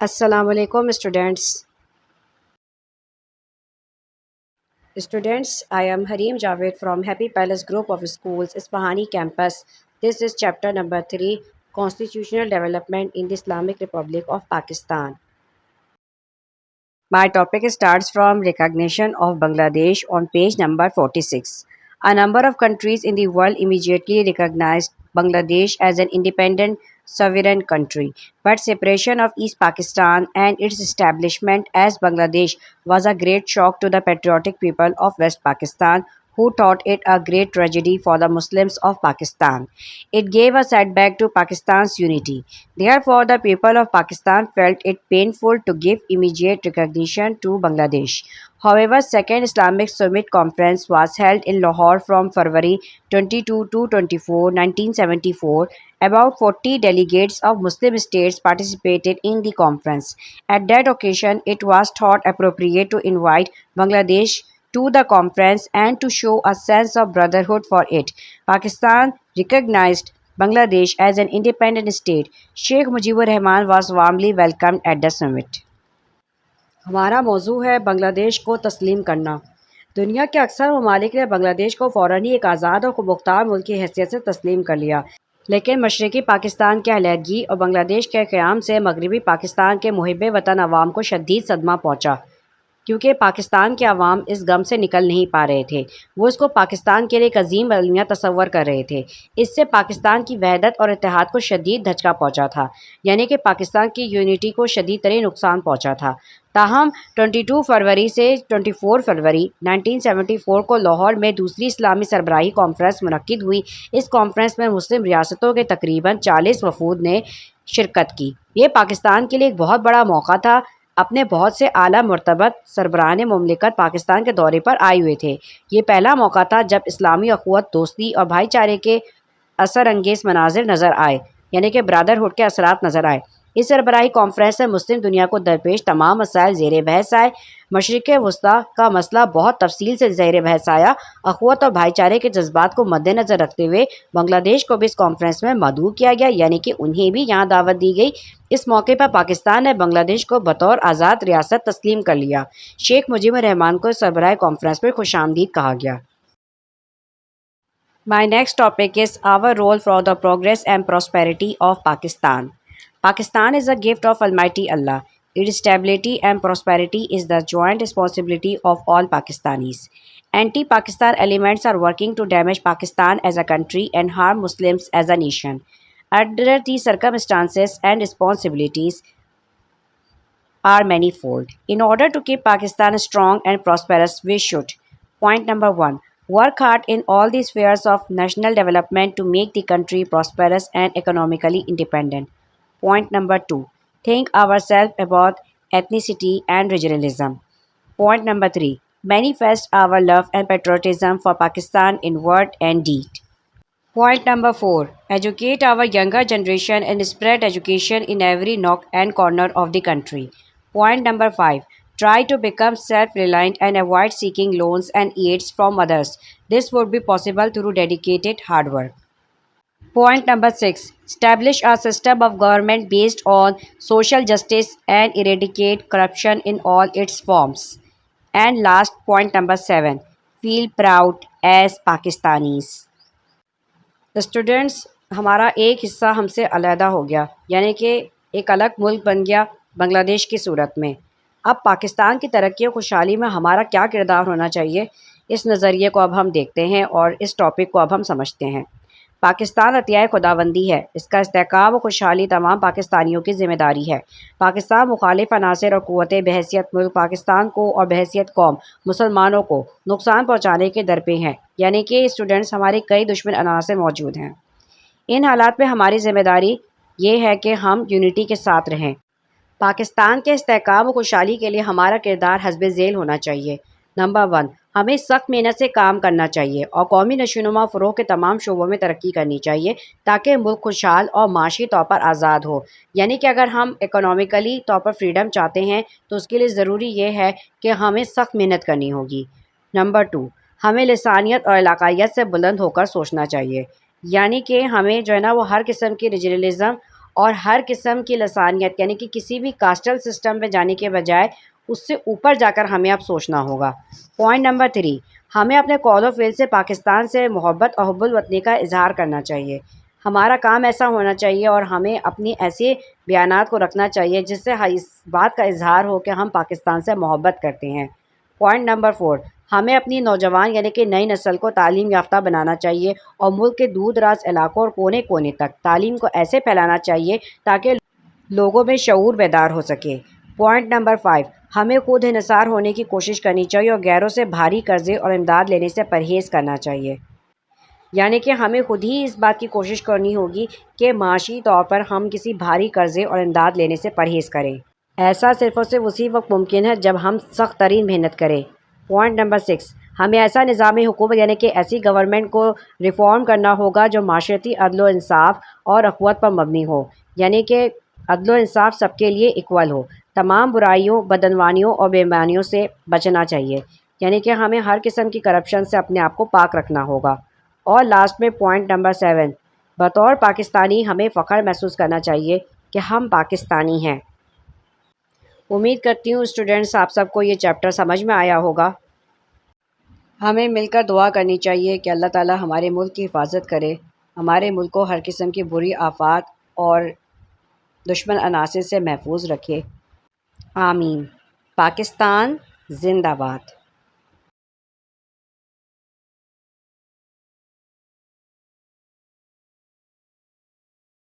السلام علیکم students I am Hareem Javed from Happy Palace Group of Schools Isfahani campus. This is chapter number 3, Constitutional Development in the Islamic Republic of Pakistan. My topic starts from recognition of Bangladesh on page number 46. A number of countries in the world immediately recognized Bangladesh as an independent sovereign country, but separation of East Pakistan and its establishment as Bangladesh was a great shock to the patriotic people of West Pakistan, who thought it a great tragedy for the Muslims of Pakistan. It gave a setback to Pakistan's unity. Therefore, the people of Pakistan felt it painful to give immediate recognition to Bangladesh. However, Second Islamic Summit Conference was held in Lahore from February 22 to 24, 1974. About 40 delegates of Muslim states participated in the conference. At that occasion, it was thought appropriate to invite Bangladesh to the conference and to show a sense of brotherhood for it. Pakistan recognized Bangladesh as an independent state. Sheikh Mujibur Rahman was warmly welcomed at the summit. ہمارا موضوع ہے بنگلہ دیش کو تسلیم کرنا۔ دنیا کے اکثر ممالک نے بنگلہ دیش کو فوراً ہی ایک آزاد اور خود مختار ملک کی حیثیت سے تسلیم کر لیا، لیکن مشرقی پاکستان کی علیحدگی اور بنگلہ دیش کے قیام سے مغربی پاکستان کے محب وطن عوام کو شدید صدمہ پہنچا، کیونکہ پاکستان کے عوام اس غم سے نکل نہیں پا رہے تھے۔ وہ اس کو پاکستان کے لیے ایک عظیم المیہ تصور کر رہے تھے۔ اس سے پاکستان کی وحدت اور اتحاد کو شدید دھچکا پہنچا تھا، یعنی کہ پاکستان کی یونٹی کو شدید ترین نقصان پہنچا تھا۔ تاہم 22 فروری سے 24 فروری 1974 کو لاہور میں دوسری اسلامی سربراہی کانفرنس منعقد ہوئی۔ اس کانفرنس میں مسلم ریاستوں کے تقریباً 40 وفود نے شرکت کی۔ یہ پاکستان کے لیے ایک بہت بڑا موقع تھا۔ اپنے بہت سے اعلیٰ مرتبط سربراہان مملکت پاکستان کے دورے پر آئے ہوئے تھے۔ یہ پہلا موقع تھا جب اسلامی اخوت، دوستی اور بھائی چارے کے اثر انگیز مناظر نظر آئے، یعنی کہ برادرہڈ کے اثرات نظر آئے۔ اس سربراہی کانفرنس میں مسلم دنیا کو درپیش تمام مسائل زیر بحث آئے۔ مشرق وسطیٰ کا مسئلہ بہت تفصیل سے زیر بحث آیا۔ اخوت اور بھائی چارے کے جذبات کو مد نظر رکھتے ہوئے بنگلہ دیش کو بھی اس کانفرنس میں مدعو کیا گیا، یعنی کہ انہیں بھی یہاں دعوت دی گئی۔ اس موقع پر پاکستان نے بنگلہ دیش کو بطور آزاد ریاست تسلیم کر لیا۔ شیخ مجیب الرحمان کو سربراہ کانفرنس پر خوش آمدید کہا گیا۔ My next topic is our role for the progress and prosperity of Pakistan. Pakistan is a gift of Almighty Allah. Its stability and prosperity is the joint responsibility of all Pakistanis. Anti-Pakistan elements are working to damage Pakistan as a country and harm Muslims as a nation. Under these circumstances and responsibilities are manifold. In order to keep Pakistan strong and prosperous, we should: point number 1. Work hard in all the spheres of national development to make the country prosperous and economically independent. Point number 2. Think ourselves about ethnicity and regionalism. Point number 3. Manifest our love and patriotism for Pakistan in word and deed. Point number 4. Educate our younger generation and spread education in every nook and corner of the country. Point number 5. Try to become self-reliant and avoid seeking loans and aids from others. This would be possible through dedicated hard work. Point number 6. Establish a system of government based on social justice and eradicate corruption in all its forms. And last, point number 7. Feel proud as Pakistanis. Students, ہمارا ایک حصہ ہم سے علیحدہ ہو گیا، یعنی کہ ایک الگ ملک بن گیا بنگلہ دیش کی صورت میں۔ اب پاکستان کی ترقی و خوشحالی میں ہمارا کیا کردار ہونا چاہیے، اس نظریے کو اب ہم دیکھتے ہیں اور اس ٹاپک کو اب ہم سمجھتے ہیں۔ پاکستان عطیہ خداوندی ہے، اس کا استحکام و خوشحالی تمام پاکستانیوں کی ذمہ داری ہے۔ پاکستان مخالف عناصر اور قوتیں بحیثیت ملک پاکستان کو اور بحیثیت قوم مسلمانوں کو نقصان پہنچانے کے درپے ہیں، یعنی کہ اسٹوڈنٹس ہمارے کئی دشمن عناصر موجود ہیں۔ ان حالات میں ہماری ذمہ داری یہ ہے کہ ہم یونٹی کے ساتھ رہیں۔ پاکستان کے استحکام و خوشحالی کے لیے ہمارا کردار حسب ذیل ہونا چاہیے۔ نمبر 1، ہمیں سخت محنت سے کام کرنا چاہیے اور قومی نشوونما فروغ کے تمام شعبوں میں ترقی کرنی چاہیے تاکہ ملک خوشحال اور معاشی طور پر آزاد ہو۔ یعنی کہ اگر ہم اکنامیکلی طور پر فریڈم چاہتے ہیں تو اس کے لیے ضروری یہ ہے کہ ہمیں سخت محنت کرنی ہوگی۔ نمبر 2، ہمیں لسانیت اور علاقائیت سے بلند ہو کر سوچنا چاہیے، یعنی کہ ہمیں جو ہے نا وہ ہر قسم کی ریجنلزم اور ہر قسم کی لسانیت یعنی کہ کسی بھی کاسٹل سسٹم پہ جانے کے بجائے اس سے اوپر جا کر ہمیں اب سوچنا ہوگا۔ پوائنٹ نمبر 3، ہمیں اپنے قول و فعل سے پاکستان سے محبت اور حب الوطنی کا اظہار کرنا چاہیے۔ ہمارا کام ایسا ہونا چاہیے اور ہمیں اپنی ایسے بیانات کو رکھنا چاہیے جس سے اس بات کا اظہار ہو کہ ہم پاکستان سے محبت کرتے ہیں۔ پوائنٹ نمبر 4، ہمیں اپنی نوجوان یعنی کہ نئی نسل کو تعلیم یافتہ بنانا چاہیے اور ملک کے دور دراز علاقوں اور کونے کونے تک تعلیم کو ایسے پھیلانا چاہیے تاکہ لوگوں میں شعور بیدار ہو سکے۔ پوائنٹ نمبر 5، ہمیں خود انحصار ہونے کی کوشش کرنی چاہیے اور غیروں سے بھاری قرضے اور امداد لینے سے پرہیز کرنا چاہیے۔ یعنی کہ ہمیں خود ہی اس بات کی کوشش کرنی ہوگی کہ معاشی طور پر ہم کسی بھاری قرضے اور امداد لینے سے پرہیز کریں۔ ایسا صرف اور صرف اسی وقت ممکن ہے جب ہم سخت ترین محنت کریں۔ پوائنٹ نمبر 6، ہمیں ایسا نظام حکومت یعنی کہ ایسی گورنمنٹ کو ریفارم کرنا ہوگا جو معاشرتی عدل و انصاف اور اخوت پر مبنی ہو، یعنی کہ عدل و انصاف سب کے لیے ایکول ہو، تمام برائیوں، بدعنوانیوں اور بے ایمانیوں سے بچنا چاہیے، یعنی کہ ہمیں ہر قسم کی کرپشن سے اپنے آپ کو پاک رکھنا ہوگا۔ اور لاسٹ میں پوائنٹ نمبر 7، بطور پاکستانی ہمیں فخر محسوس کرنا چاہیے کہ ہم پاکستانی ہیں۔ امید کرتی ہوں اسٹوڈنٹس آپ سب کو یہ چیپٹر سمجھ میں آیا ہوگا۔ ہمیں مل کر دعا کرنی چاہیے کہ اللہ تعالیٰ ہمارے ملک کی حفاظت کرے، ہمارے ملک کو ہر قسم کی بری آفات اور دشمن عناصر سے محفوظ رکھے۔ آمین۔ پاکستان زندہ باد۔